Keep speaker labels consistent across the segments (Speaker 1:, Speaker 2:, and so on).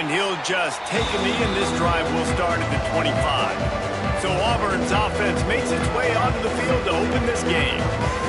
Speaker 1: and he'll just take a knee, and this drive will start at the 25. So Auburn's offense makes its way onto the field to open this game.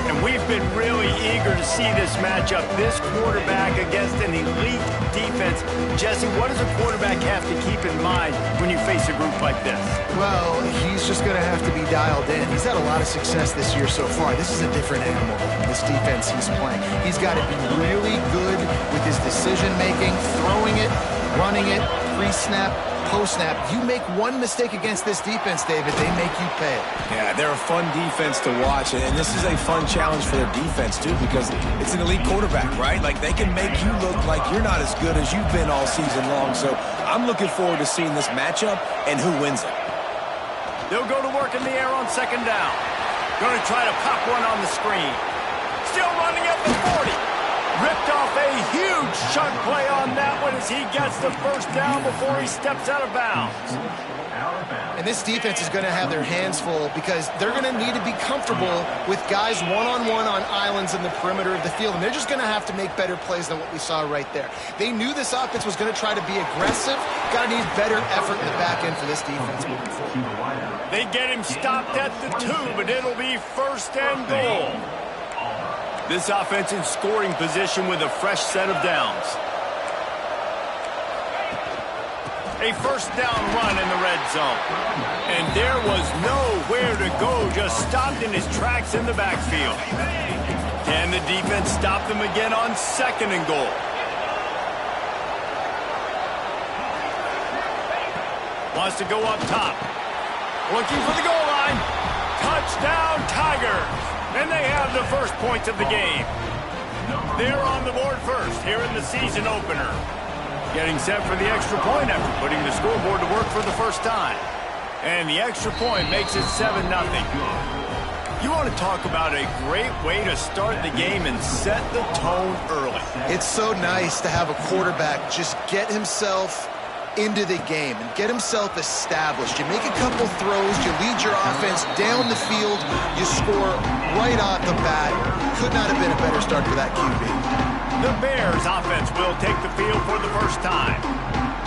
Speaker 1: And we've been really eager to see this matchup, this quarterback against an elite defense. Jesse, what does a quarterback have to keep in mind when you face a group like this?
Speaker 2: Well, he's just going to have to be dialed in. He's had a lot of success this year so far. This is a different animal, this defense he's playing. He's got to be really good with his decision-making, throwing it, running it, pre-snap, post-snap. You make one mistake against this defense, David, they make you pay.
Speaker 3: Yeah, they're a fun defense to watch, and this is a fun challenge for their defense, too, because it's an elite quarterback, right? Like, they can make you look like you're not as good as you've been all season long. So I'm looking forward to seeing this matchup and who wins it.
Speaker 1: They'll go to work in the air on second down. Going to try to pop one on the screen. Still running at the 40. Ripped off a huge chunk play on that one as he gets the first down before he steps out of bounds.
Speaker 2: And this defense is going to have their hands full because they're going to need to be comfortable with guys one-on-one on islands in the perimeter of the field. And they're just going to have to make better plays than what we saw right there. They knew this offense was going to try to be aggressive. Got to need better effort in the back end for this defense moving forward.
Speaker 1: They get him stopped at the 2, but it'll be first and goal. This offense in scoring position with a fresh set of downs. A first down run in the red zone. And there was nowhere to go, just stopped in his tracks in the backfield. Can the defense stop them again on second and goal? Wants to go up top. Looking for the goal line. Touchdown, Tigers. And they have the first points of the game. They're on the board first here in the season opener. Getting set for the extra point after putting the scoreboard to work for the first time. And the extra point makes it 7-0. You want to talk about a great way to start the game and set the tone early.
Speaker 2: It's so nice to have a quarterback just get himself into the game and get himself established. You make a couple throws, you lead your offense down the field, you score right off the bat. Could not have been a better start for that QB.
Speaker 1: The Bears offense will take the field for the first time.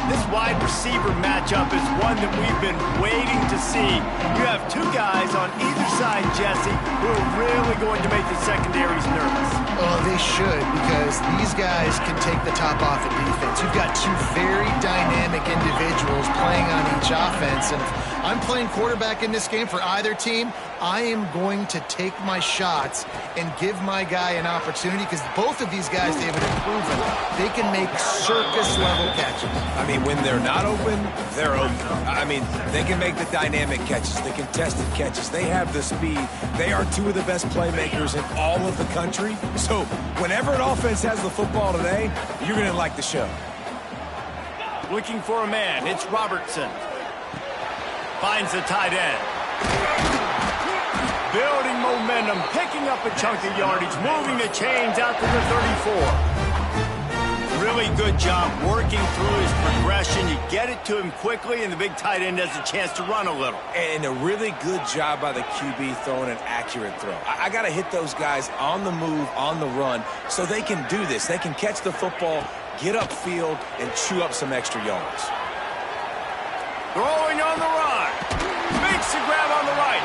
Speaker 1: This wide receiver matchup is one that we've been waiting to see. You have two guys on either side, Jesse, who are really going to make the secondaries nervous.
Speaker 2: Oh, they should, because these guys can take the top off of defense. You've got two very dynamic individuals playing on each offense, and if I'm playing quarterback in this game for either team, I am going to take my shots and give my guy an opportunity, because both of these guys, David, have proven they can make circus-level catches.
Speaker 3: I mean, when they're not open, they're open. I mean, they can make the dynamic catches, the contested catches. They have the speed. They are two of the best playmakers in all of the country. So whenever an offense has the football today, you're going to like the show.
Speaker 1: Looking for a man. It's Robertson. Finds the tight end. Building momentum, picking up a chunk of yardage, moving the chains out to the 34. Really good job working through his progression. You get it to him quickly, and the big tight end has a chance to run a little.
Speaker 3: And a really good job by the QB throwing an accurate throw. I got to hit those guys on the move, on the run, so they can do this. They can catch the football, get upfield, and chew up some extra yards.
Speaker 1: Throwing on the run. Makes the grab on the right.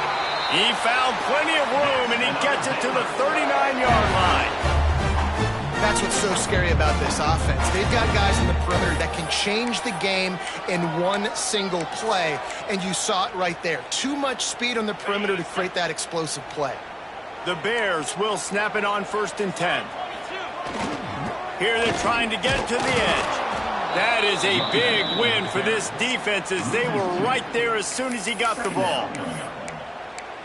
Speaker 1: He found plenty of room, and he gets it to the 39-yard line.
Speaker 2: That's what's so scary about this offense. They've got guys in the perimeter that can change the game in one single play, and you saw it right there. Too much speed on the perimeter to create that explosive play.
Speaker 1: The Bears will snap it on 1st and 10. Here they're trying to get it to the edge. That is a big win for this defense, as they were right there as soon as he got the ball.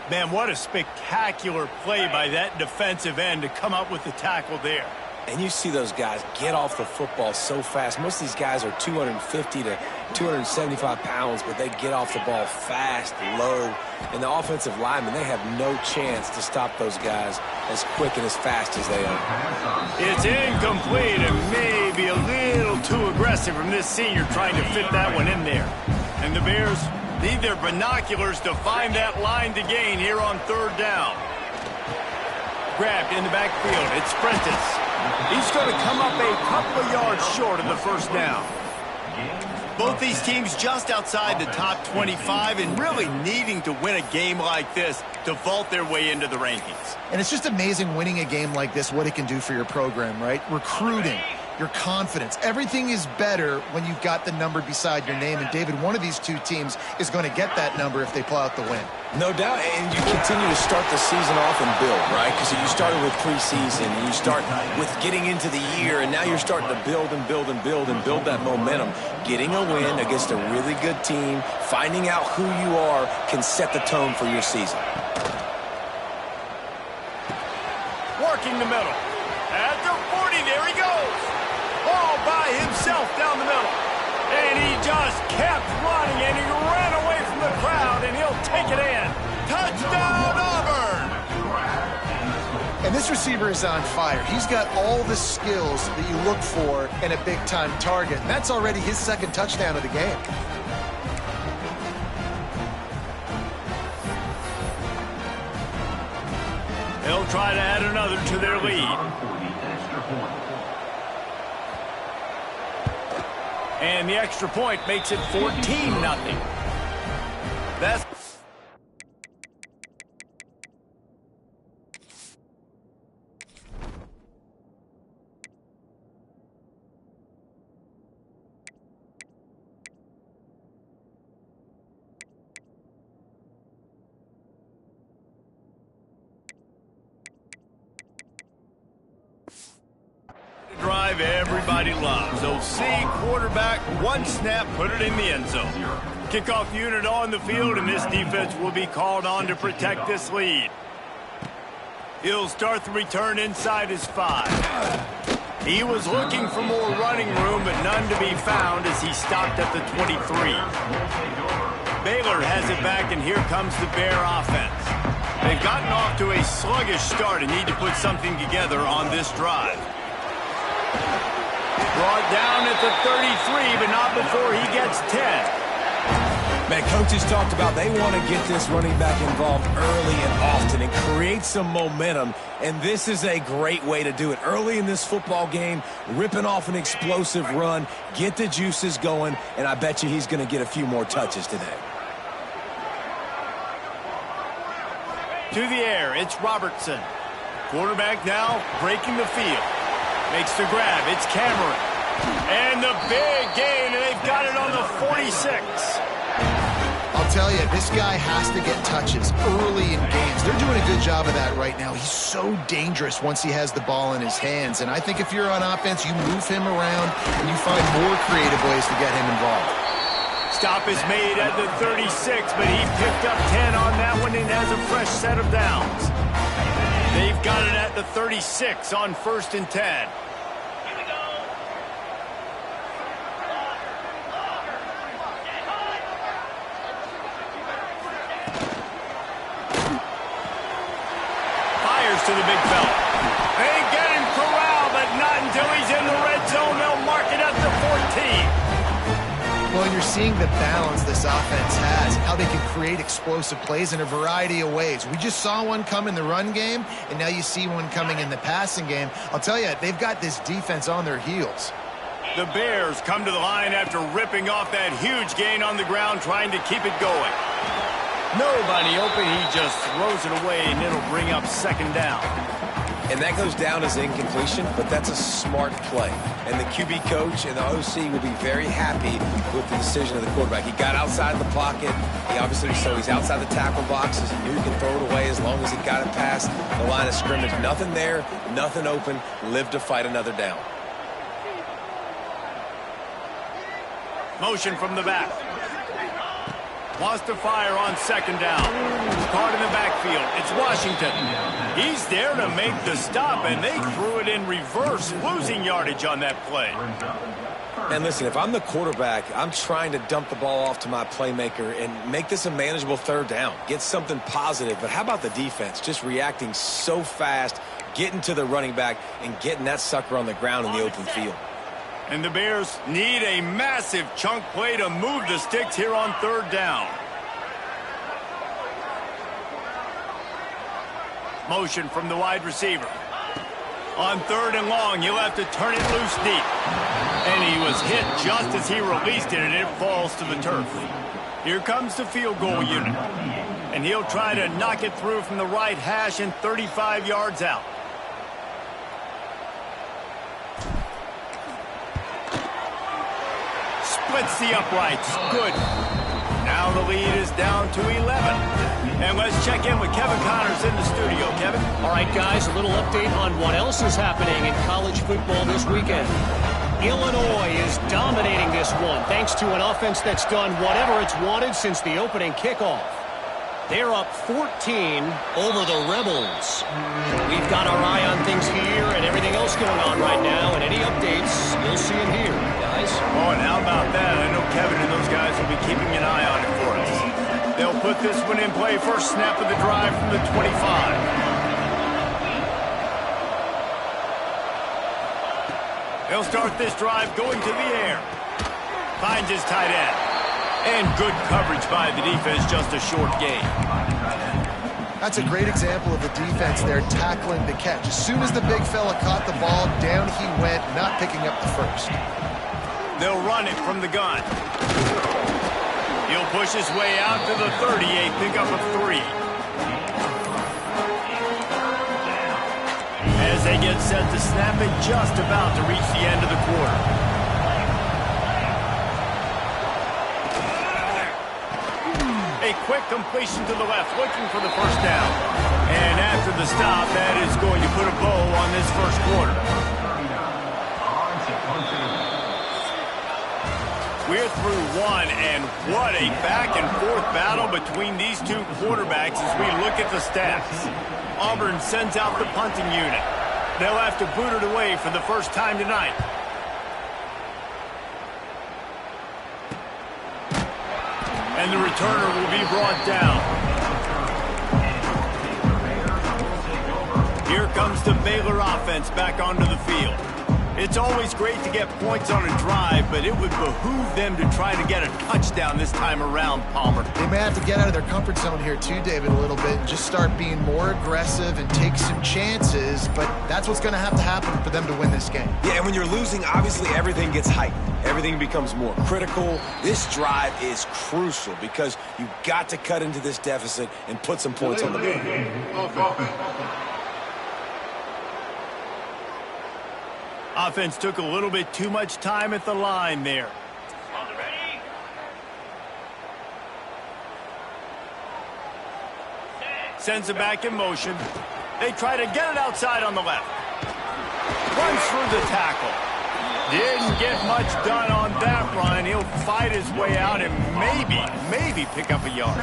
Speaker 1: Man, what a spectacular play by that defensive end to come up with the tackle there.
Speaker 3: And you see those guys get off the football so fast. Most of these guys are 250 to 275 pounds, but they get off the ball fast, low. And the offensive linemen, they have no chance to stop those guys as quick and as fast as they are.
Speaker 1: It's incomplete and maybe a little too aggressive from this senior trying to fit that one in there. And the Bears need their binoculars to find that line to gain here on 3rd down. Grabbed in the backfield. It's Prentice. He's going to come up a couple of yards short of the first down. Both these teams just outside the top 25 and really needing to win a game like this to vault their way into the rankings.
Speaker 2: And it's just amazing winning a game like this, what it can do for your program, right? Recruiting, your confidence. Everything is better when you've got the number beside your name. And, David, one of these two teams is going to get that number if they pull out the win.
Speaker 3: No doubt, and you continue to start the season off and build, right? Because you started with preseason, and you start with getting into the year, and now you're starting to build and build and build and build that momentum. Getting a win against a really good team, finding out who you are, can set the tone for your season.
Speaker 1: Working the middle. At the 40, there he goes. All by himself down the middle. And he just kept running, and he ran away from the crowd, and he'll take it in. Touchdown, Auburn!
Speaker 2: And this receiver is on fire. He's got all the skills that you look for in a big-time target. And that's already his second touchdown of the game.
Speaker 1: They'll try to add another to their lead. And the extra point makes it 14-0. That's drive everybody loves. OC quarterback, one snap, put it in the end zone. Kickoff unit on the field, and this defense will be called on to protect this lead. He'll start the return inside his 5. He was looking for more running room, but none to be found as he stopped at the 23. Baylor has it back, and here comes the Bear offense. They've gotten off to a sluggish start and need to put something together on this drive. Brought down at the 33, but not before he gets 10.
Speaker 3: Man, coaches talked about they want to get this running back involved early and often and create some momentum, and this is a great way to do it. Early in this football game, ripping off an explosive run, get the juices going, and I bet you he's going to get a few more touches today.
Speaker 1: To the air, it's Robertson. Quarterback now breaking the field. Makes the grab, it's Cameron. And the big gain, and they've got it on the 46.
Speaker 2: I'll tell you, this guy has to get touches early in games. They're doing a good job of that right now. He's so dangerous once he has the ball in his hands. And I think if you're on offense, you move him around and you find more creative ways to get him involved.
Speaker 1: Stop is made at the 36, but he picked up 10 on that one and has a fresh set of downs. They've got it at the 36 on 1st and 10. Fires to the big fella. They get him corralled, but not until he's in the red zone. They'll mark it at the 14.
Speaker 2: Well, you're seeing the balance this offense has, how they can create explosive plays in a variety of ways. We just saw one come in the run game, and now you see one coming in the passing game. I'll tell you, they've got this defense on their heels.
Speaker 1: The Bears come to the line after ripping off that huge gain on the ground, trying to keep it going. Nobody open, he just throws it away, and it'll bring up 2nd down.
Speaker 3: And that goes down as incompletion, but that's a smart play. And the QB coach and the OC will be very happy with the decision of the quarterback. He got outside the pocket. He obviously, so he's outside the tackle boxes. He knew he could throw it away as long as he got it past the line of scrimmage. Nothing there, nothing open. Live to fight another down.
Speaker 1: Motion from the back. Wants to fire on 2nd down. Caught in the backfield. It's Washington. He's there to make the stop, and they threw it in reverse, losing yardage on that play.
Speaker 3: And listen, if I'm the quarterback, I'm trying to dump the ball off to my playmaker and make this a manageable 3rd down. Get something positive. But how about the defense? Just reacting so fast, getting to the running back, and getting that sucker on the ground in the open field.
Speaker 1: And the Bears need a massive chunk play to move the sticks here on 3rd down. Motion from the wide receiver. On 3rd and long, you'll have to turn it loose deep. And he was hit just as he released it, and it falls to the turf. Here comes the field goal unit. And he'll try to knock it through from the right hash and 35 yards out. Splits the uprights. Good. Now the lead is down to 11. And let's check in with Kevin Connors in the studio. Kevin?
Speaker 4: All right, guys, a little update on what else is happening in college football this weekend. Illinois is dominating this one thanks to an offense that's done whatever it's wanted since the opening kickoff. They're up 14 over the Rebels. We've got our eye on things here and everything else going on right now, and any updates, you'll see them here, guys.
Speaker 1: Oh, and how about that? I know Kevin and those guys will be keeping an eye on it for us. They'll put this one in play. First snap of the drive from the 25. They'll start this drive going to the air. Finds his tight end. And good coverage by the defense, just a short gain.
Speaker 2: That's a great example of the defense there tackling the catch. As soon as the big fella caught the ball, down he went, not picking up the first.
Speaker 1: They'll run it from the gun. He'll push his way out to the 38, pick up a 3. As they get set to snap it, just about to reach the end of the quarter. A quick completion to the left, looking for the first down. And after the stop, that is going to put a bow on this first quarter. We're through one, and what a back-and-forth battle between these two quarterbacks as we look at the stats. Auburn sends out the punting unit. They'll have to boot it away for the first time tonight. And the returner will be brought down. Here comes the Baylor offense back onto the field. It's always great to get points on a drive, but it would behoove them to try to get a touchdown this time around, Palmer.
Speaker 2: They may have to get out of their comfort zone here too, David, a little bit, and just start being more aggressive and take some chances, but that's what's going to happen for them to win this game.
Speaker 3: Yeah, and when you're losing, obviously everything gets heightened. Everything becomes more critical. This drive is crucial because you've got to cut into this deficit and put some points on the board.
Speaker 1: Offense took a little bit too much time at the line there. Sends it back in motion. They try to get it outside on the left. Runs through the tackle. Didn't get much done on that run. He'll fight his way out and maybe pick up a yard.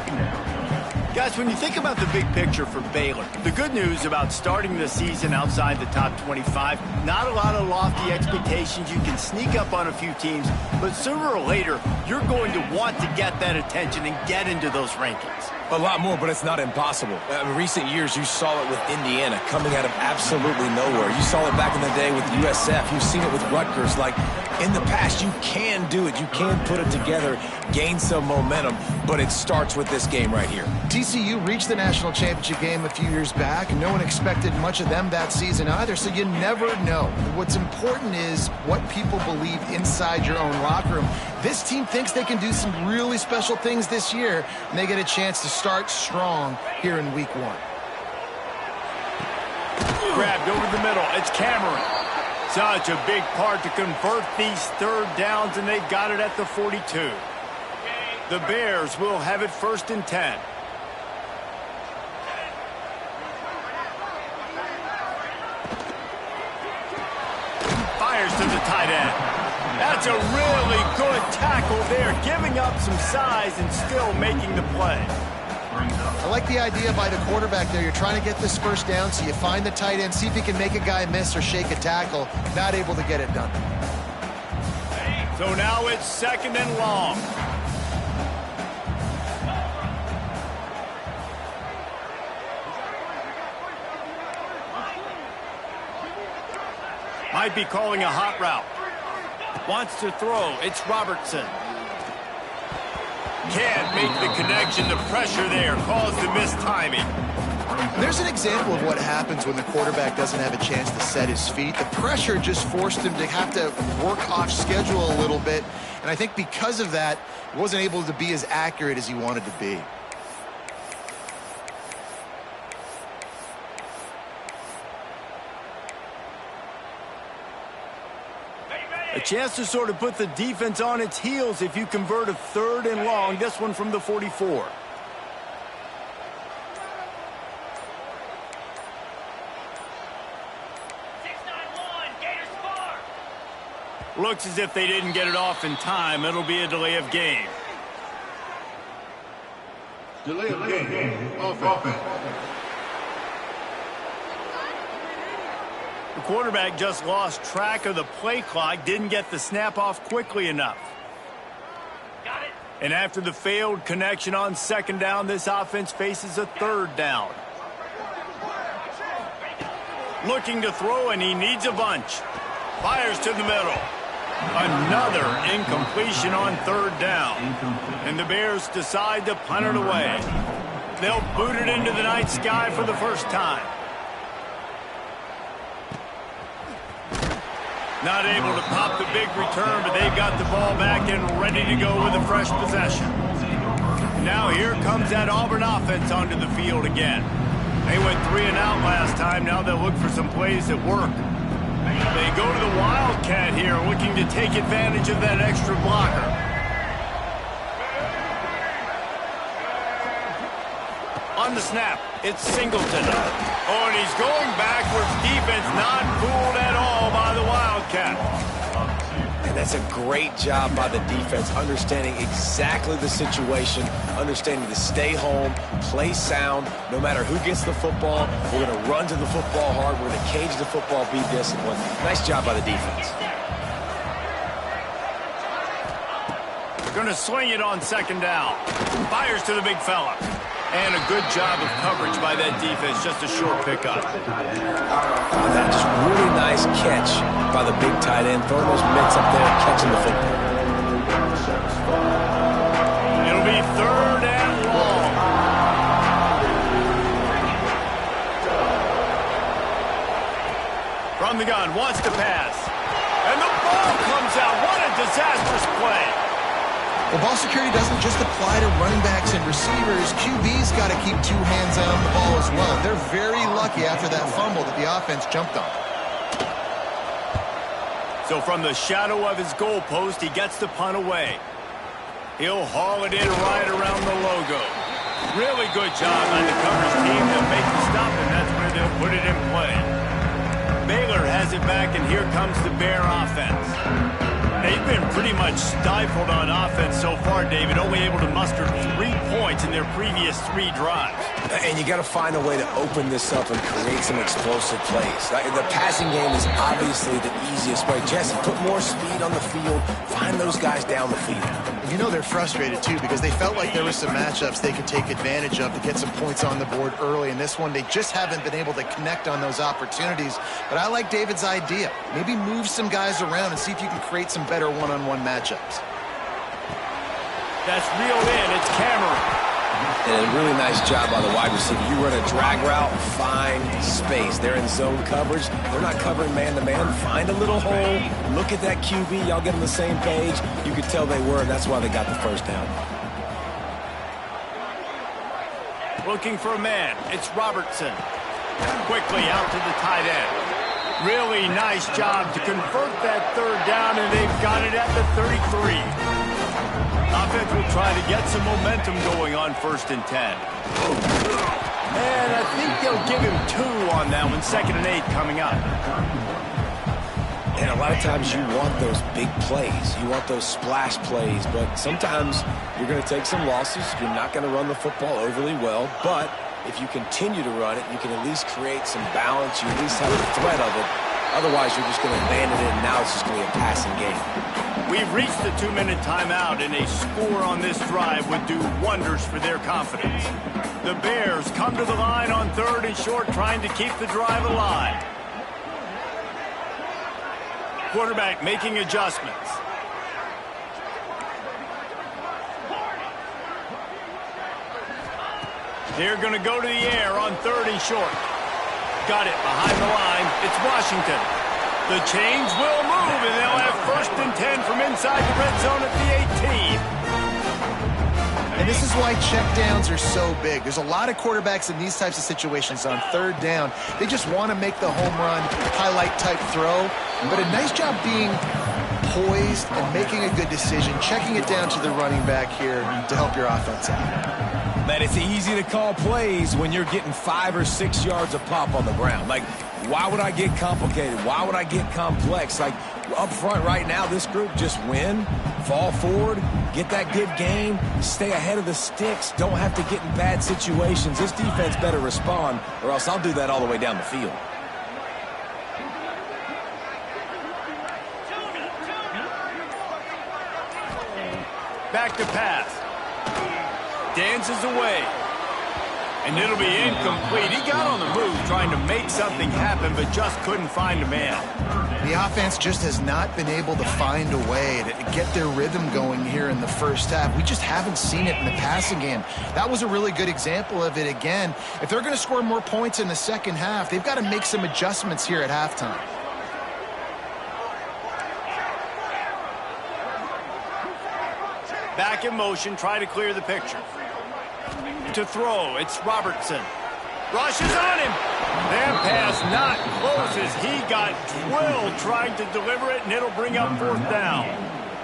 Speaker 1: Guys, when you think about the big picture for Baylor, the good news about starting the season outside the top 25, not a lot of lofty expectations. You can sneak up on a few teams, but sooner or later, you're going to want to get that attention and get into those rankings.
Speaker 3: A lot more, but it's not impossible. In recent years, you saw it with Indiana coming out of absolutely nowhere. You saw it back in the day with USF. You've seen it with Rutgers. Like, in the past, you can do it. You can put it together, gain some momentum, but it starts with this game right here.
Speaker 2: TCU reached the national championship game a few years back. No one expected much of them that season either, so you never know. What's important is what people believe inside your own locker room. This team thinks they can do some really special things this year, and they get a chance to start strong here in week 1.
Speaker 1: Grabbed over the middle. It's Cameron. Such a big part to convert these third downs, and they got it at the 42. The Bears will have it 1st and 10. Fires to the tight end. That's a really good tackle there, giving up some size and still making the play.
Speaker 2: I like the idea by the quarterback there. You're trying to get this first down, so you find the tight end, see if he can make a guy miss or shake a tackle. Not able to get it done.
Speaker 1: So now it's 2nd and long. Might be calling a hot route. Wants to throw. It's Robertson. Can't make the connection. The pressure there caused the missed timing.
Speaker 2: There's an example of what happens when the quarterback doesn't have a chance to set his feet. The pressure just forced him to have to work off schedule a little bit, and I think because of that, he wasn't able to be as accurate as he wanted to be.
Speaker 1: A chance to sort of put the defense on its heels if you convert a 3rd and long. This one from the 44. Looks as if they didn't get it off in time. It'll be a delay of game.
Speaker 5: Delay of game. Offense.
Speaker 1: The quarterback just lost track of the play clock, didn't get the snap off quickly enough.
Speaker 6: Got it.
Speaker 1: And after the failed connection on 2nd down, this offense faces a 3rd down. Looking to throw, and he needs a bunch. Fires to the middle. Another incompletion on 3rd down. And the Bears decide to punt it away. They'll boot it into the night sky for the first time. Not able to pop the big return, but they've got the ball back and ready to go with a fresh possession. Now here comes that Auburn offense onto the field again. They went 3 and out last time. Now they'll look for some plays that work. They go to the Wildcat here, looking to take advantage of that extra blocker. On the snap, it's Singleton. Oh, and he's going backwards. Defense not fooled at all by the Wildcat.
Speaker 3: And that's a great job by the defense, understanding exactly the situation, understanding to stay home, play sound. No matter who gets the football, we're going to run to the football hard. We're going to cage the football, be disciplined. Nice job by the defense.
Speaker 1: They're going to swing it on 2nd down. Fires to the big fella. And a good job of coverage by that defense. Just a short pickup.
Speaker 3: That just really nice catch by the big tight end. Throwing those mitts up there, catching the football.
Speaker 1: It'll be 3rd and long. From the gun, wants to pass. And the ball comes out. What a disastrous play.
Speaker 2: Well, ball security doesn't just apply to running backs and receivers. QB's got to keep 2 hands on the ball as well. They're very lucky after that fumble that the offense jumped on.
Speaker 1: So from the shadow of his goalpost, he gets the punt away. He'll haul it in right around the logo. Really good job by the coverage team to make the stop, and that's where they'll put it in play. Baylor has it back, and here comes the Bear offense. They've been pretty much stifled on offense so far, David, only able to muster 3 points in their previous 3 drives.
Speaker 3: And you got to find a way to open this up and create some explosive plays. The passing game is obviously the easiest way. Jesse, put more speed on the field. Find those guys down the field.
Speaker 2: You know they're frustrated, too, because they felt like there were some matchups they could take advantage of to get some points on the board early. In this one, they just haven't been able to connect on those opportunities. But I like David's idea. Maybe move some guys around and see if you can create some better one-on-one matchups.
Speaker 1: That's reeled in. It's Cameron.
Speaker 3: And a really nice job by the wide receiver. You run a drag route, find space. They're in zone coverage. They're not covering man-to-man. Find a little hole. Look at that QB. Y'all get on the same page. You could tell they were, and that's why they got the first down.
Speaker 1: Looking for a man. It's Robertson. Quickly out to the tight end. Really nice job to convert that 3rd down, and they've got it at the 33. Offense will try to get some momentum going on 1st and 10. And I think they'll give him 2 on that one. 2nd and 8 coming up.
Speaker 3: And a lot of times you want those big plays. You want those splash plays. But sometimes you're going to take some losses. You're not going to run the football overly well. But if you continue to run it, you can at least create some balance. You at least have a threat of it. Otherwise, you're just going to abandon it, and now it's just going to be a passing game.
Speaker 1: We've reached the 2-minute timeout, and a score on this drive would do wonders for their confidence. The Bears come to the line on 3rd and short, trying to keep the drive alive. Quarterback making adjustments. They're going to go to the air on 3rd and short. Got it behind the line. It's Washington. The chains will move, and they'll have 1st and 10 from inside the red zone at the 18.
Speaker 2: And this is why checkdowns are so big. There's a lot of quarterbacks in these types of situations on 3rd down. They just want to make the home run, highlight-type throw. But a nice job being poised and making a good decision, checking it down to the running back here to help your offense out.
Speaker 3: Man, it's easy to call plays when you're getting 5 or 6 yards of pop on the ground. Like, why would I get complicated? Why would I get complex? Like, up front right now, this group just win, fall forward, get that good game, stay ahead of the sticks, don't have to get in bad situations. This defense better respond, or else I'll do that all the way down the field.
Speaker 1: Back to pass. Dances away. And it'll be incomplete. He got on the move trying to make something happen, but just couldn't find a man.
Speaker 2: The offense just has not been able to find a way to get their rhythm going here in the first half. We just haven't seen it in the passing game. That was a really good example of it again. If they're going to score more points in the second half, they've got to make some adjustments here at halftime.
Speaker 1: Back in motion, try to clear the picture. To throw, it's Robertson. Rushes on him. That pass not close as he got drilled trying to deliver it, and it'll bring up 4th down.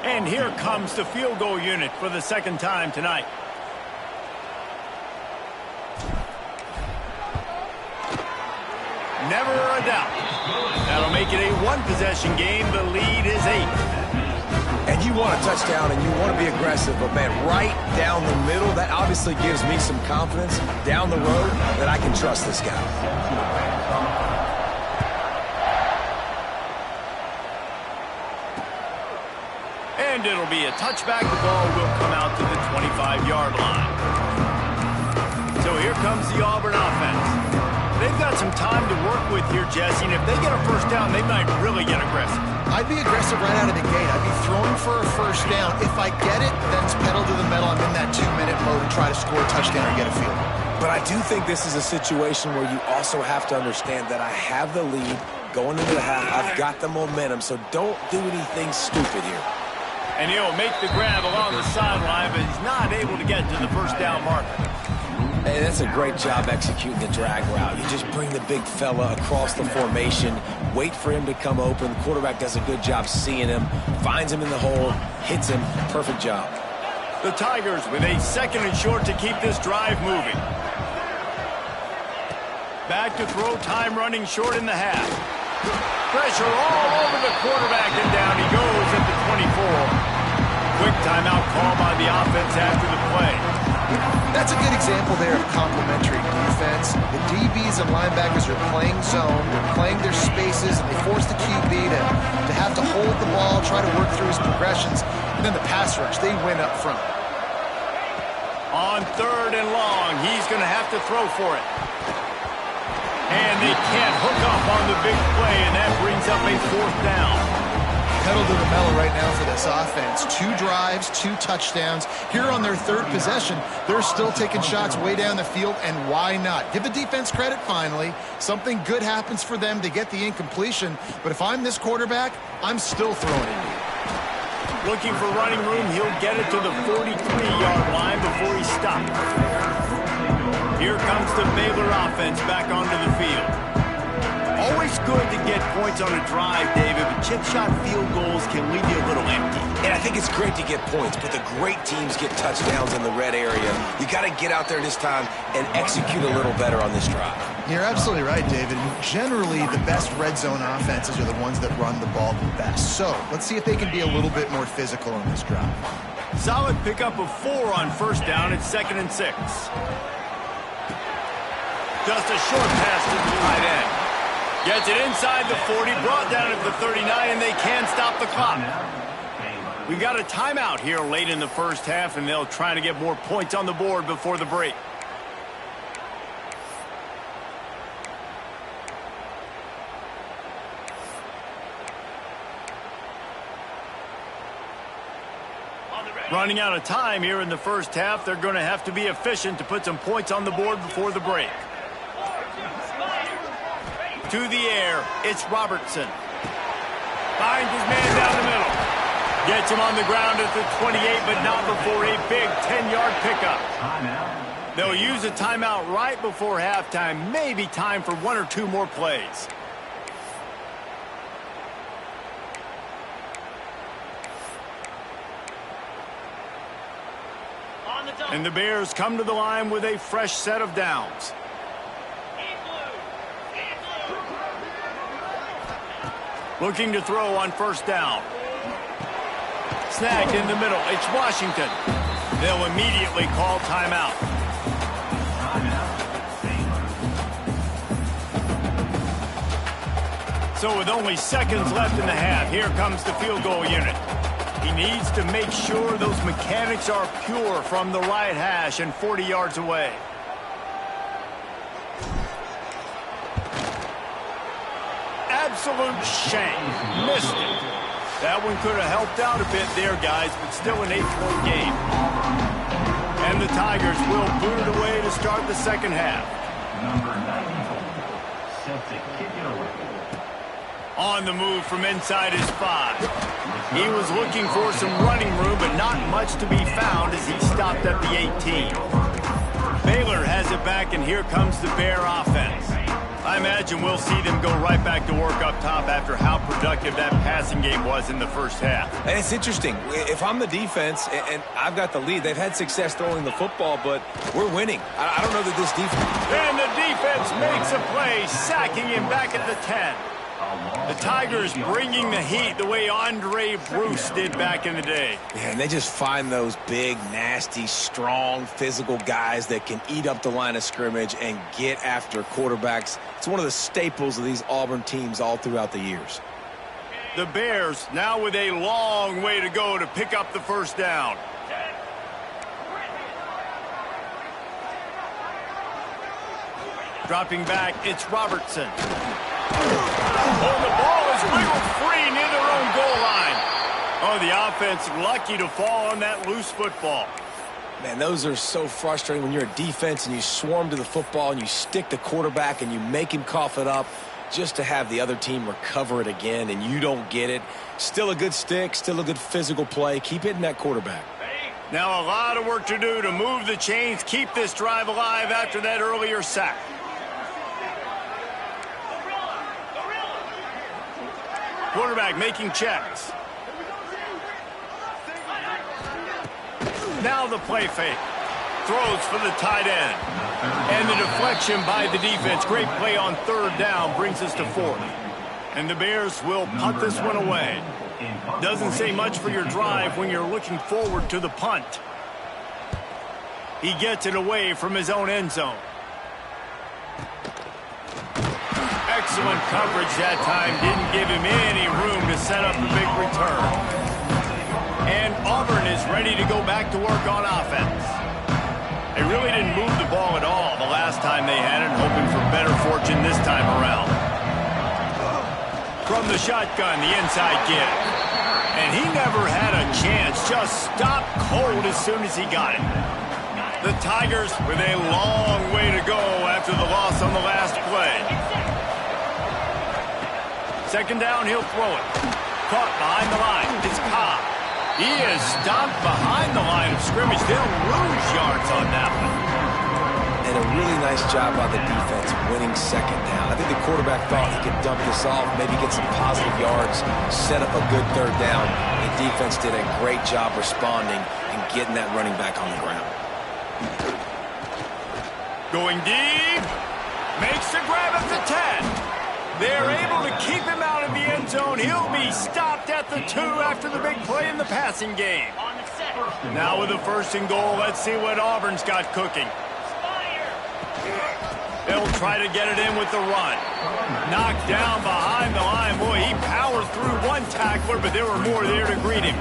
Speaker 1: And here comes the field goal unit for the 2nd time tonight. Never a doubt. That'll make it a 1-possession game. The lead is 8.
Speaker 3: And you want a touchdown and you want to be aggressive, but man, right down the middle, that obviously gives me some confidence down the road that I can trust this guy.
Speaker 1: And it'll be a touchback. The ball will come out to the 25-yard line. So here comes the Auburn offense. They've got some time to work with here, Jesse, and if they get a 1st down, they might really get aggressive.
Speaker 2: I'd be aggressive right out of the gate. I'd be throwing for a 1st down. If I get it, then it's pedal to the metal. I'm in that 2-minute mode and try to score a touchdown or get a field goal.
Speaker 3: But I do think this is a situation where you also have to understand that I have the lead going into the half. I've got the momentum, so don't do anything stupid here.
Speaker 1: And he'll make the grab along the sideline, but he's not able to get to the 1st down marker.
Speaker 3: Hey, that's a great job executing the drag route. You just bring the big fella across the formation, wait for him to come open. The quarterback does a good job seeing him, finds him in the hole, hits him. Perfect job.
Speaker 1: The Tigers with a 2nd and short to keep this drive moving. Back to throw, time running short in the half. Pressure all over the quarterback, and down he goes at the 24. Quick timeout call by the offense after the play.
Speaker 2: That's a good example there of complementary defense. The DBs and linebackers are playing zone, they're playing their spaces, and they force the QB to have to hold the ball, try to work through his progressions, and then the pass rush, they win up front.
Speaker 1: On 3rd and long, he's going to have to throw for it. And they can't hook up on the big play, and that brings up a 4th down.
Speaker 2: Pedal to the metal right now for this offense. 2 drives, 2 touchdowns. Here on their 3rd possession, they're still taking shots way down the field, and why not? Give the defense credit finally. Something good happens for them to get the incompletion, but if I'm this quarterback, I'm still throwing it.
Speaker 1: Looking for running room, he'll get it to the 43-yard line before he stops. Here comes the Baylor offense back onto the field. Always good to get points on a drive, David, but chip shot field goals can leave you a little empty.
Speaker 3: And I think it's great to get points, but the great teams get touchdowns in the red area. You got to get out there this time and execute a little better on this drive.
Speaker 2: You're absolutely right, David. Generally, the best red zone offenses are the ones that run the ball the best. So let's see if they can be a little bit more physical on this drive.
Speaker 1: Solid pickup of 4 on 1st down. It's 2nd and 6. Just a short pass to the tight end. Gets it inside the 40, brought down at the 39, and they can't stop the clock. We got a timeout here late in the first half, and they'll try to get more points on the board before the break.
Speaker 6: On the
Speaker 1: Running out of time here in the first half. They're going to have to be efficient to put some points on the board before the break. To the air, it's Robertson. Finds his man down the middle. Gets him on the ground at the 28, but not before a big 10-yard pickup. They'll use a timeout right before halftime. Maybe time for one or two more plays. And the Bears come to the line with a fresh set of downs. Looking to throw on first down. Snagged in the middle. It's Washington. They'll immediately call timeout. So with only seconds left in the half, here comes the field goal unit. He needs to make sure those mechanics are pure from the right hash and 40 yards away. Absolute shame. Missed it. That one could have helped out a bit there, guys, but still an 8-point game. And the Tigers will boot it away to start the second half.
Speaker 6: Number 94, set to kick it away.
Speaker 1: On the move from inside his 5. He was looking for some running room, but not much to be found as he stopped at the 18. Baylor has it back, and here comes the Bear offense. I imagine we'll see them go right back to work up top after how productive that passing game was in the first half.
Speaker 3: And it's interesting. If I'm the defense and I've got the lead, they've had success throwing the football, but we're winning. I don't know that this defense...
Speaker 1: And the defense makes a play, sacking him back at the 10. The Tigers bringing the heat the way Andre Bruce did back in the day.
Speaker 3: Yeah, and they just find those big, nasty, strong, physical guys that can eat up the line of scrimmage and get after quarterbacks. It's one of the staples of these Auburn teams all throughout the years.
Speaker 1: The Bears now with a long way to go to pick up the first down. Dropping back, it's Robertson. Oh, the ball is wiggled free near their own goal line. Oh, the offense lucky to fall on that loose football.
Speaker 3: Man, those are so frustrating when you're a defense and you swarm to the football and you stick the quarterback and you make him cough it up just to have the other team recover it again and you don't get it. Still a good stick, still a good physical play. Keep hitting that quarterback.
Speaker 1: Now a lot of work to do to move the chains, keep this drive alive after that earlier sack. Quarterback making checks. Now the play fake. Throws for the tight end. And the deflection by the defense. Great play on third down brings us to fourth. And the Bears will punt this one away. Doesn't say much for your drive when you're looking forward to the punt. He gets it away from his own end zone. Excellent coverage that time. Didn't give him any room to set up a big return. And Auburn is ready to go back to work on offense. They really didn't move the ball at all the last time they had it, hoping for better fortune this time around. From the shotgun, the inside give. And he never had a chance. Just stopped cold as soon as he got it. The Tigers with a long way to go after the loss on the last play. Second down, he'll throw it. Caught behind the line. It's Cobb. He is stopped behind the line of scrimmage. They'll lose yards on that one.
Speaker 3: And a really nice job by the defense winning second down. I think the quarterback thought he could dump this off, maybe get some positive yards, set up a good third down. The defense did a great job responding and getting that running back on the ground.
Speaker 1: Going deep. Makes the grab at the 10. They're able to keep him out of the end zone. He'll be stopped at the 2 after the big play in the passing game. Now with the first and goal, let's see what Auburn's got cooking. They'll try to get it in with the run. Knocked down behind the line. Boy, he powered through one tackler, but there were more there to greet him.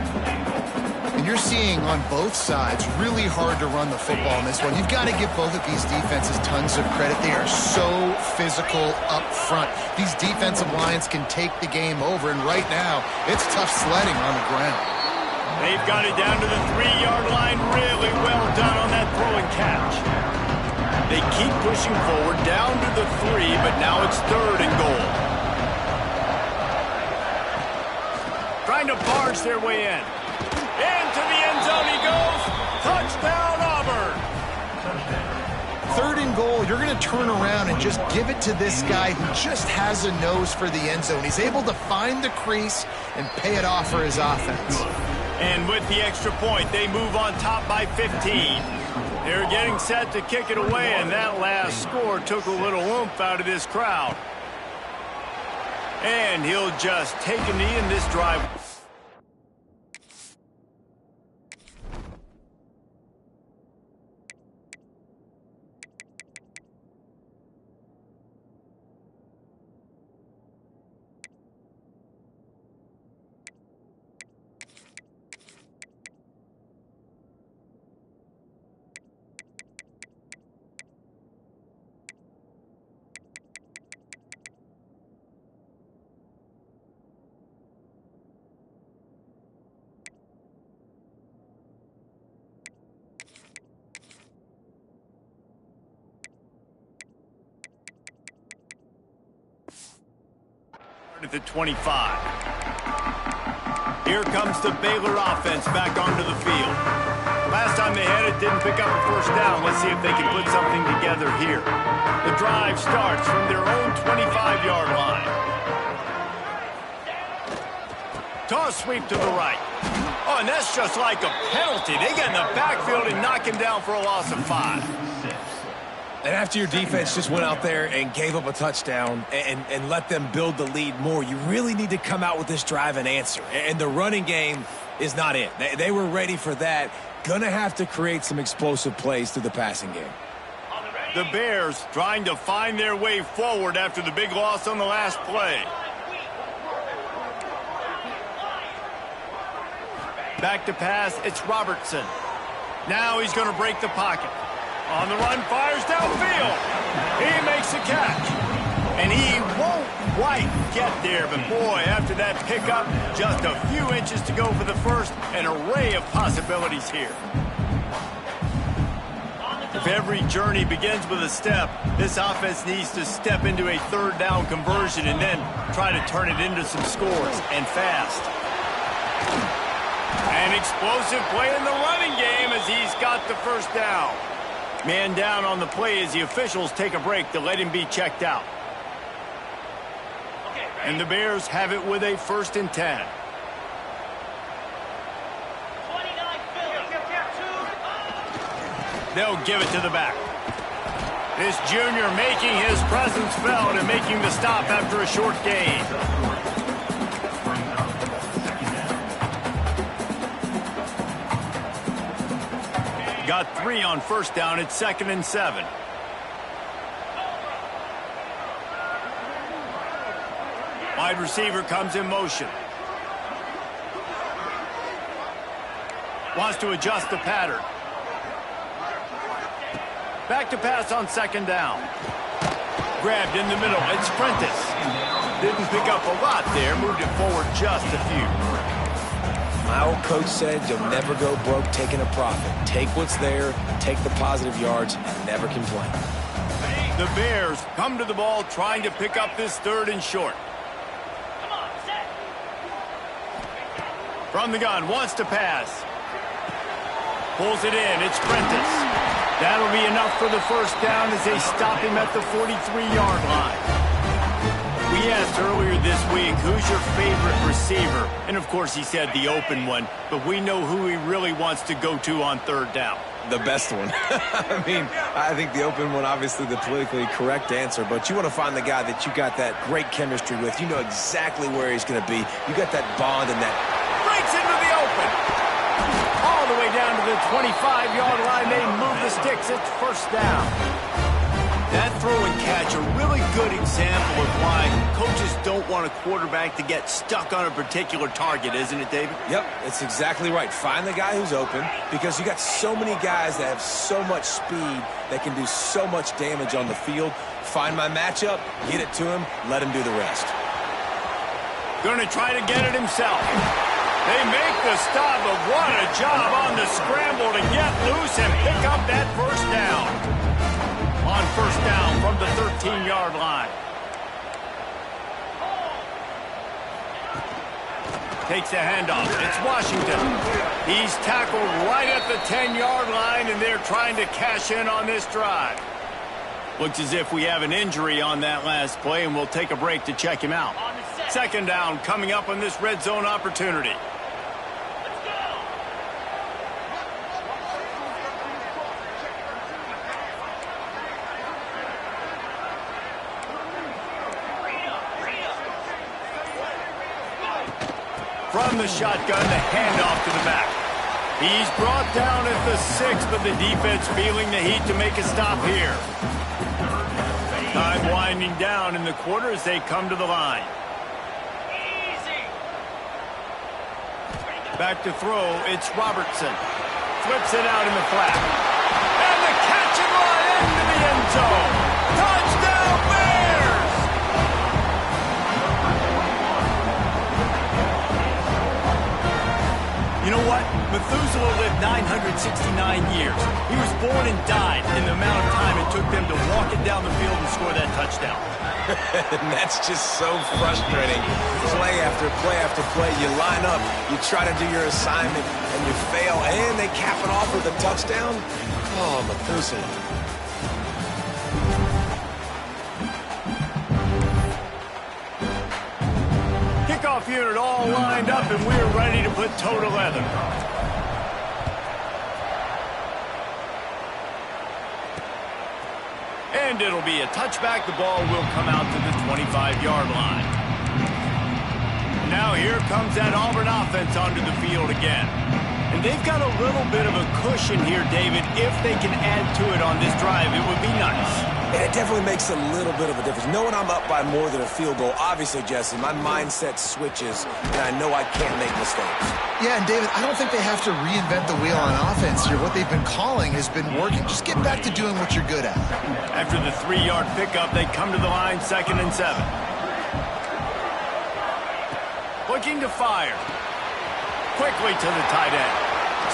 Speaker 2: And you're seeing on both sides really hard to run the football in this one. You've got to give both of these defenses tons of credit. They are so physical up front. These defensive lines can take the game over, and right now, it's tough sledding on the ground.
Speaker 1: They've got it down to the 3-yard line. Really well done on that throw and catch. They keep pushing forward down to the 3, but now it's 3rd and goal. Trying to barge their way in. Into the end zone he goes. Touchdown, Auburn.
Speaker 2: 3rd and goal, you're going to turn around and just give it to this guy who just has a nose for the end zone. He's able to find the crease and pay it off for his offense.
Speaker 1: And with the extra point, they move on top by 15. They're getting set to kick it away, and that last score took a little oomph out of this crowd. And he'll just take a knee in this drive. At the 25. Here comes the Baylor offense back onto the field. Last time they had it, didn't pick up a first down. Let's see if they can put something together here. The drive starts from their own 25-yard line. Toss sweep to the right. Oh, and that's just like a penalty. They get in the backfield and knock him down for a loss of 5.
Speaker 3: And after your defense just went out there and gave up a touchdown and let them build the lead more, you really need to come out with this drive and answer. And the running game is not it. They were ready for that. Gonna have to create some explosive plays through the passing game.
Speaker 1: The Bears trying to find their way forward after the big loss on the last play. Back to pass, it's Robertson. Now he's going to break the pocket. On the run, fires downfield. He makes the catch. And he won't quite get there, but boy, after that pickup, just a few inches to go for the first. An array of possibilities here. If every journey begins with a step, this offense needs to step into a third down conversion and then try to turn it into some scores, and fast. An explosive play in the running game as he's got the first down. Man down on the play as the officials take a break to let him be checked out. And the Bears have it with a 1st and 10. They'll give it to the back. This junior making his presence felt and making the stop after a short gain. Got 3 on first down. It's 2nd and 7. Wide receiver comes in motion. Wants to adjust the pattern. Back to pass on 2nd down. Grabbed in the middle. It's Prentice. Didn't pick up a lot there. Moved it forward just a few.
Speaker 3: My old coach said you'll never go broke taking a profit. Take what's there, take the positive yards, and never complain.
Speaker 1: The Bears come to the ball trying to pick up this 3rd and short. From the gun, wants to pass. Pulls it in, it's Prentice. That'll be enough for the first down as they stop him at the 43-yard line. We asked earlier this week, who's your favorite receiver? And, of course, he said the open one, but we know who he really wants to go to on 3rd down.
Speaker 3: The best one. I mean, I think the open one, obviously the politically correct answer, but you want to find the guy that you got that great chemistry with. You know exactly where he's going to be. You got that bond and that.
Speaker 1: Breaks into the open. All the way down to the 25-yard line. They move the sticks. It's 1st down. That throw and catch, a really good example of why coaches don't want a quarterback to get stuck on a particular target, isn't it, David?
Speaker 3: Yep, it's exactly right. Find the guy who's open because you got so many guys that have so much speed that can do so much damage on the field. Find my matchup, get it to him, let him do the rest.
Speaker 1: Going to try to get it himself. They make the stop, but what a job on the scramble to get loose and pick up that first down. On first down from the 13-yard line. Takes a handoff. It's Washington. He's tackled right at the 10-yard line, and they're trying to cash in on this drive. Looks as if we have an injury on that last play, and we'll take a break to check him out. Second down coming up on this red zone opportunity. From the shotgun, the handoff to the back. He's brought down at the 6, but the defense feeling the heat to make a stop here. Time winding down in the quarter as they come to the line. Back to throw, it's Robertson. Flips it out in the flat. And the catch and run into the end zone. Touchdown, Bears! You know what? Methuselah lived 969 years. He was born and died in the amount of time it took them to walk it down the field and score that touchdown.
Speaker 3: And that's just so frustrating. Play after play after play. You line up, you try to do your assignment, and you fail, and they cap it off with a touchdown? Oh, Methuselah.
Speaker 1: Kickoff unit all lined up, and we're ready to put toe to leather. And it'll be a touchback. The ball will come out to the 25-yard line. Now here comes that Auburn offense onto the field again. And they've got a little bit of a cushion here, David. If they can add to it on this drive, it would be nice.
Speaker 3: And it definitely makes a little bit of a difference. Knowing I'm up by more than a field goal, obviously, Jesse, my mindset switches, and I know I can't make mistakes.
Speaker 2: Yeah, and David, I don't think they have to reinvent the wheel on offense here. What they've been calling has been working. Just get back to doing what you're good at.
Speaker 1: After the 3-yard pickup, they come to the line, 2nd and 7. Looking to fire. Quickly to the tight end.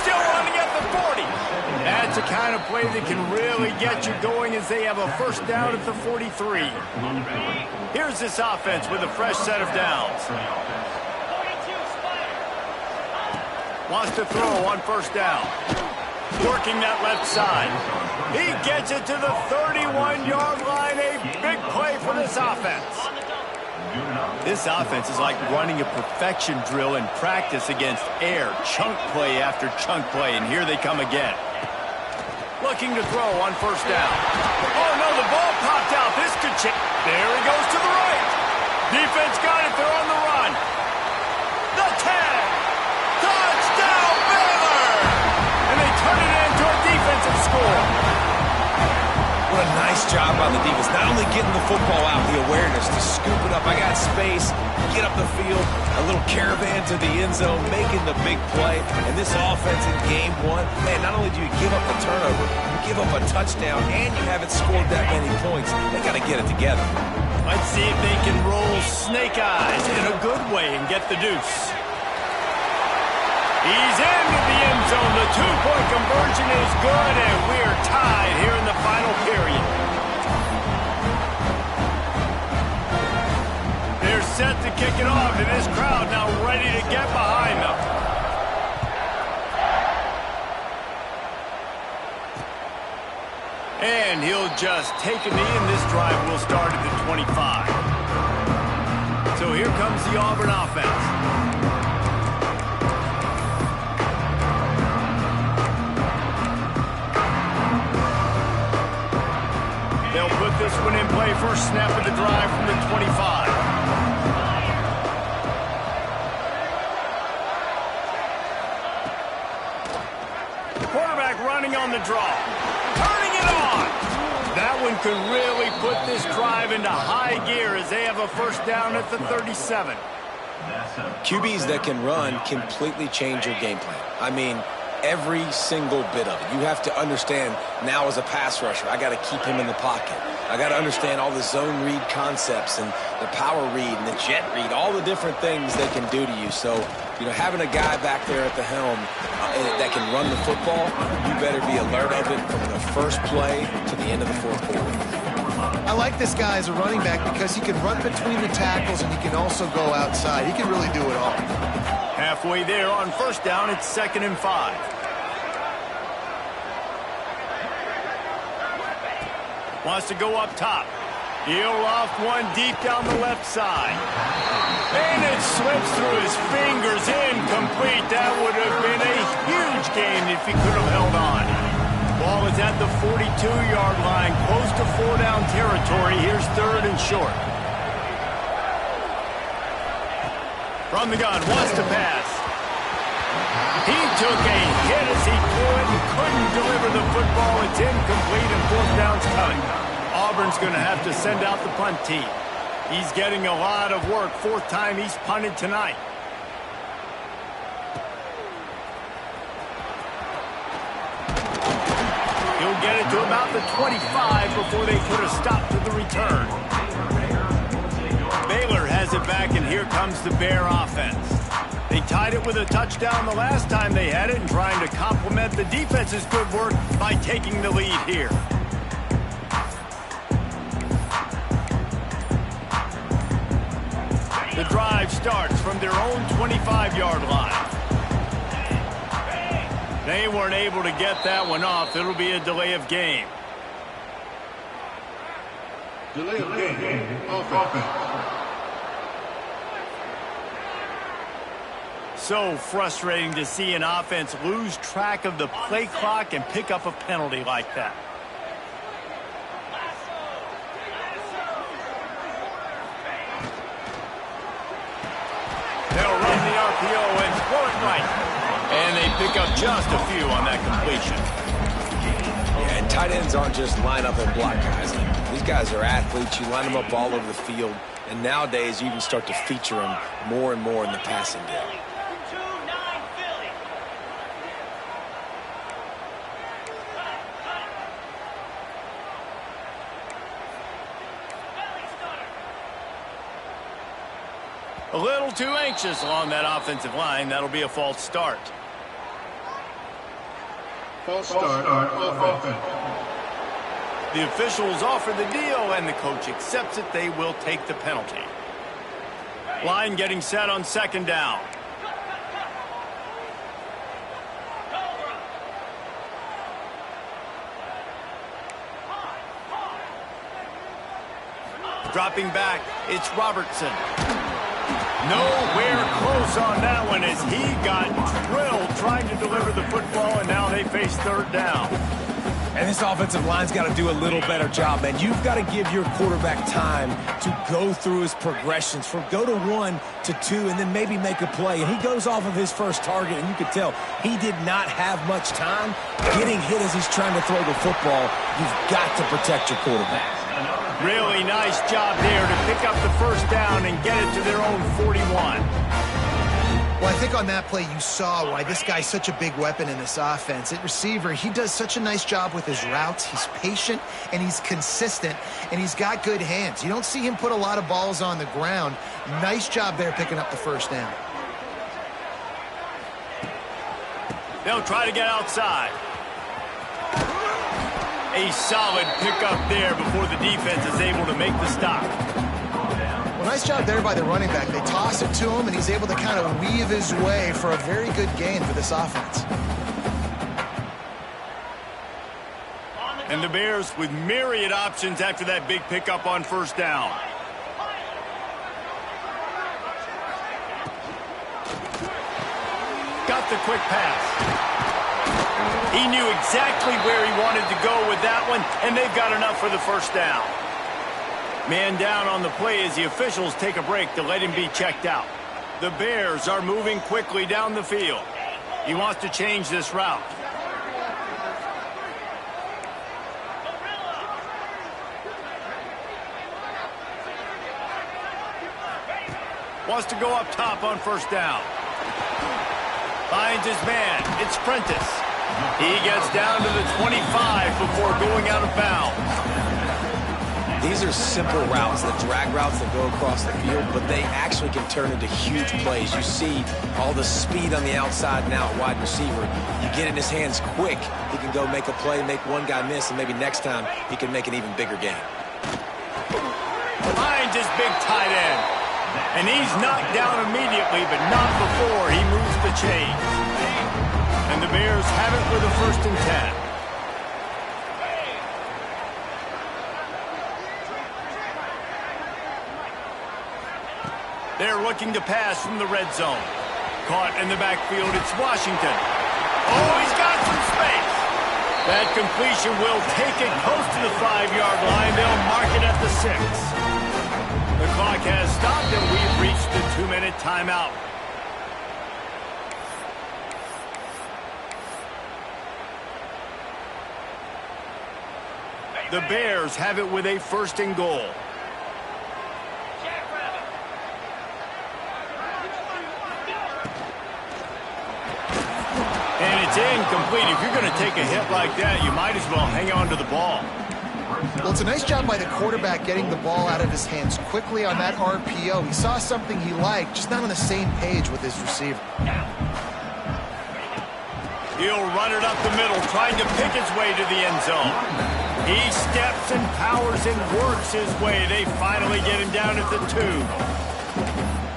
Speaker 1: Still running at the 40. That's a kind of play that can really get you going as they have a first down at the 43. Here's this offense with a fresh set of downs. Wants to throw on first down. Working that left side. He gets it to the 31-yard line. A big play for this offense. This offense is like running a perfection drill in practice against air. Chunk play after chunk play, and here they come again. Looking to throw on first down. Oh, no, the ball popped out. This could change. There he goes to the right. Defense got it. They're on the run. The 10. Touchdown, Baylor! And they turn it into a defensive score.
Speaker 3: What a nice job by the defense. Not only getting the football out, the awareness to scoop it up. I got space, get up the field, a little caravan to the end zone, making the big play. And this offense in game one, man, not only do you give up the turnover, you give up a touchdown, and you haven't scored that many points. They got to get it together.
Speaker 1: Let's see if they can roll snake eyes in a good way and get the deuce. He's into the end zone. The 2-point conversion is good, and we're tied here in the final period. They're set to kick it off, and this crowd now ready to get behind them. And he'll just take a knee, and this drive will start at the 25. So here comes the Auburn offense. They'll put this one in play. First snap of the drive from the 25. The quarterback running on the draw. Turning it on. That one could really put this drive into high gear as they have a first down at the 37.
Speaker 3: QBs that can run completely change your game plan. I mean, Every single bit of it. You have to understand now as a pass rusher, I got to keep him in the pocket. I got to understand all the zone read concepts and the power read and the jet read, all the different things they can do to you. So, having a guy back there at the helm that can run the football, you better be alert of it from the first play to the end of the fourth quarter.
Speaker 2: I like this guy as a running back because he can run between the tackles and he can also go outside. He can really do it all.
Speaker 1: Halfway there on first down, it's 2nd and 5. Wants to go up top. He'll off one deep down the left side. And it slips through his fingers, incomplete. That would have been a huge gain if he could have held on. Ball is at the 42-yard line, close to 4-down territory. Here's 3rd and short. From the gun, wants to pass. He took a hit as he threw it and couldn't deliver the football. It's incomplete and 4th down's coming. Auburn's going to have to send out the punt team. He's getting a lot of work. 4th time he's punted tonight. He'll get it to about the 25 before they put a stop to the return. Baylor has it back, and here comes the Bear offense. They tied it with a touchdown the last time they had it and trying to complement the defense's good work by taking the lead here. The drive starts from their own 25-yard line. They weren't able to get that one off. It'll be a delay of game.
Speaker 5: Delay of game. Offense.
Speaker 1: So frustrating to see an offense lose track of the play clock and pick up a penalty like that. They'll run the RPO and throw it right. And they pick up just a few on that completion.
Speaker 3: Yeah, and tight ends aren't just line up and block guys. These guys are athletes. You line them up all over the field. And nowadays, you even start to feature them more and more in the passing game.
Speaker 1: A little too anxious along that offensive line. That'll be a false start.
Speaker 5: False start on offense.
Speaker 1: The officials offer the deal, and the coach accepts it. They will take the penalty. Line getting set on 2nd down. Dropping back, it's Robertson. Nowhere close on that one as he got drilled trying to deliver the football, and now they face 3rd down.
Speaker 3: And this offensive line's got to do a little better job, man. You've got to give your quarterback time to go through his progressions from go to 1 to 2 and then maybe make a play. And he goes off of his first target, and you could tell he did not have much time getting hit as he's trying to throw the football. You've got to protect your quarterback.
Speaker 1: Really nice job there to pick up the 1st down and get it to their own 41.
Speaker 2: Well, I think on that play you saw why this guy's such a big weapon in this offense. At receiver, he does such a nice job with his routes. He's patient, and he's consistent, and he's got good hands. You don't see him put a lot of balls on the ground. Nice job there picking up the 1st down.
Speaker 1: They'll try to get outside. A solid pickup there before the defense is able to make the stop.
Speaker 2: Well, nice job there by the running back. They toss it to him, and he's able to kind of weave his way for a very good gain for this offense.
Speaker 1: And the Bears with myriad options after that big pickup on 1st down. Got the quick pass. He knew exactly where he wanted to go with that one, and they've got enough for the 1st down. Man down on the play as the officials take a break to let him be checked out. The Bears are moving quickly down the field. He wants to change this route. Wants to go up top on 1st down. Finds his man. It's Prentice. He gets down to the 25 before going out of bounds.
Speaker 3: These are simple routes, the drag routes that go across the field, but they actually can turn into huge plays. You see all the speed on the outside now at wide receiver. You get in his hands quick, he can go make a play, make one guy miss, and maybe next time he can make an even bigger game.
Speaker 1: Finds his big tight end. And he's knocked down immediately, but not before he moves the chains. And the Bears have it with a 1st and 10. They're looking to pass from the red zone. Caught in the backfield, it's Washington. Oh, he's got some space. That completion will take it close to the 5-yard line. They'll mark it at the 6. The clock has stopped, and we've reached the 2-minute timeout. The Bears have it with a 1st and goal. And it's incomplete. If you're going to take a hit like that, you might as well hang on to the ball.
Speaker 2: Well, it's a nice job by the quarterback getting the ball out of his hands quickly on that RPO. He saw something he liked, just not on the same page with his receiver.
Speaker 1: He'll run it up the middle, trying to pick his way to the end zone. He steps and powers and works his way. They finally get him down at the 2.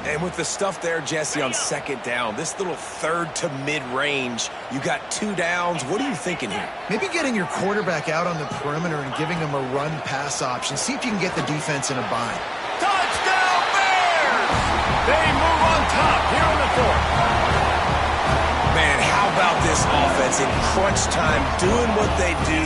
Speaker 3: And with the stuff there, Jesse, on 2nd down, this little 3rd to mid-range, you got 2 downs. What are you thinking here?
Speaker 2: Maybe getting your quarterback out on the perimeter and giving him a run-pass option. See if you can get the defense in a bind.
Speaker 1: Touchdown, Bears! They move on top here in the 4th.
Speaker 3: Man, how about this offense in crunch time, doing what they do,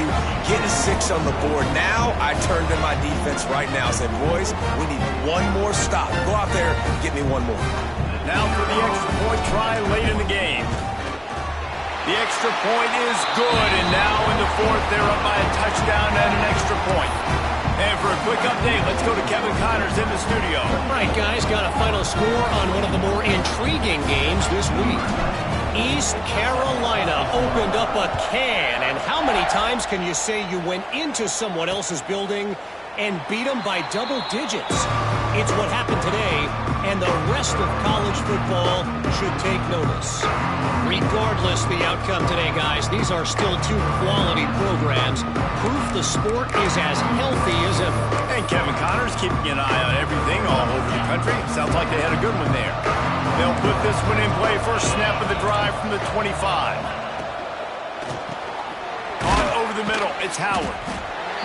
Speaker 3: get a 6 on the board. Now I turn to my defense right now and say, boys, we need one more stop. Go out there and get me one more.
Speaker 1: Now for the extra point try late in the game. The extra point is good, and now in the 4th, they're up by a touchdown and an extra point. And for a quick update, let's go to Kevin Connors in the studio.
Speaker 4: All right, guys, got a final score on one of the more intriguing games this week. East Carolina opened up a can, and how many times can you say you went into someone else's building and beat them by double digits? It's what happened today, and the rest of college football should take notice. Regardless the outcome today, guys, these are still 2 quality programs. Proof the sport is as healthy as ever.
Speaker 1: And Kevin Connors keeping an eye on everything all over the country. Sounds like they had a good one there. They'll put this one in play. First snap of the drive from the 25. On over the middle, it's Howard.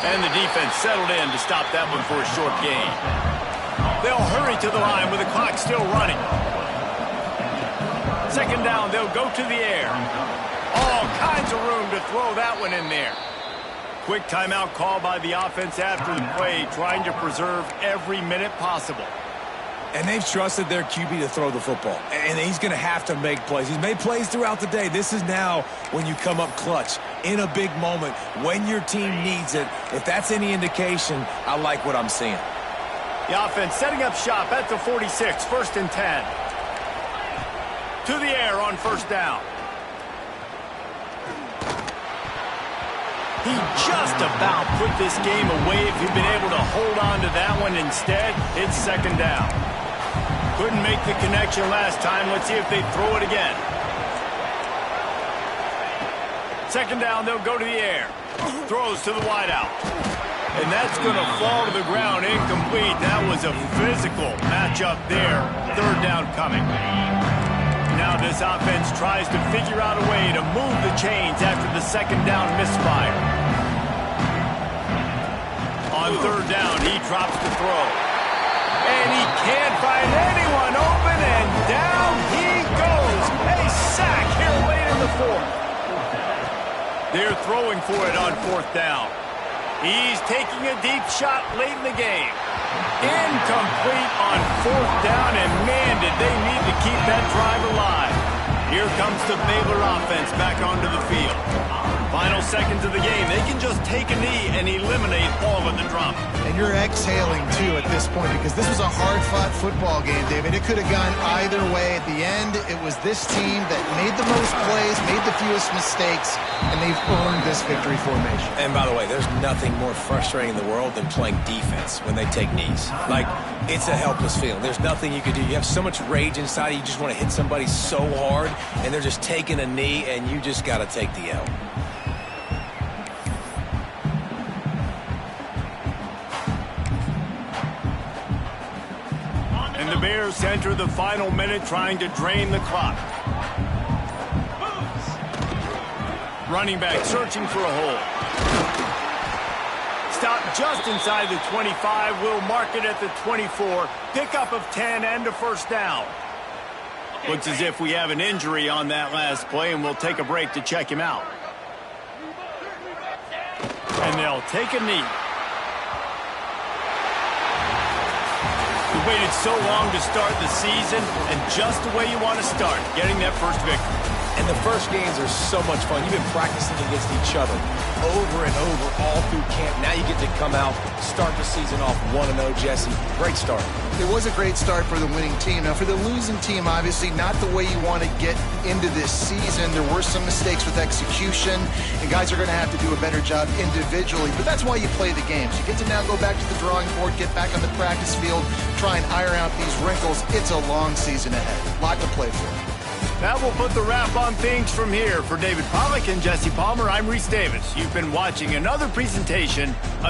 Speaker 1: And the defense settled in to stop that one for a short gain. They'll hurry to the line with the clock still running. 2nd down, they'll go to the air. All kinds of room to throw that one in there. Quick timeout call by the offense after the play, trying to preserve every minute possible.
Speaker 3: And they've trusted their QB to throw the football. And he's going to have to make plays. He's made plays throughout the day. This is now when you come up clutch in a big moment when your team needs it. If that's any indication, I like what I'm seeing.
Speaker 1: The offense setting up shop at the 46, 1st and 10. To the air on 1st down. He just about put this game away if he'd been able to hold on to that one. Instead, it's 2nd down. Couldn't make the connection last time. Let's see if they throw it again. 2nd down, they'll go to the air. Throws to the wideout. And that's going to fall to the ground incomplete. That was a physical matchup there. 3rd down coming. Now this offense tries to figure out a way to move the chains after the 2nd down misfire. On 3rd down, he drops the throw. And he can't find anyone open, and down he goes. A sack here late in the 4th. They're throwing for it on 4th down. He's taking a deep shot late in the game. Incomplete on 4th down, and man, did they need to keep that drive alive. Here comes the Baylor offense back onto the field. Final seconds of the game. They can just take a knee and eliminate all of the drama.
Speaker 2: And you're exhaling, too, at this point, because this was a hard-fought football game, David. It could have gone either way. At the end, it was this team that made the most plays, made the fewest mistakes, and they've earned this victory formation.
Speaker 3: And by the way, there's nothing more frustrating in the world than playing defense when they take knees. Like, it's a helpless feeling. There's nothing you can do. You have so much rage inside you just want to hit somebody so hard, and they're just taking a knee, and you just got to take the L.
Speaker 1: And the Bears enter the final minute trying to drain the clock. Running back searching for a hole. Stop just inside the 25. We'll mark it at the 24. Pickup of 10 and a first down. Looks as if we have an injury on that last play, and we'll take a break to check him out. And they'll take a knee. You waited so long to start the season, and just the way you want to start, getting that first victory.
Speaker 3: And the first games are so much fun. You've been practicing against each other over and over all through camp. Now you get to come out, start the season off 1-0, Jesse. Great start.
Speaker 2: It was a great start for the winning team. Now, for the losing team, obviously not the way you want to get into this season. There were some mistakes with execution, and guys are going to have to do a better job individually. But that's why you play the games. You get to now go back to the drawing board, get back on the practice field, try and iron out these wrinkles. It's a long season ahead. A lot to play for.
Speaker 1: That will put the wrap on things from here. For David Pollack and Jesse Palmer, I'm Reese Davis. You've been watching another presentation of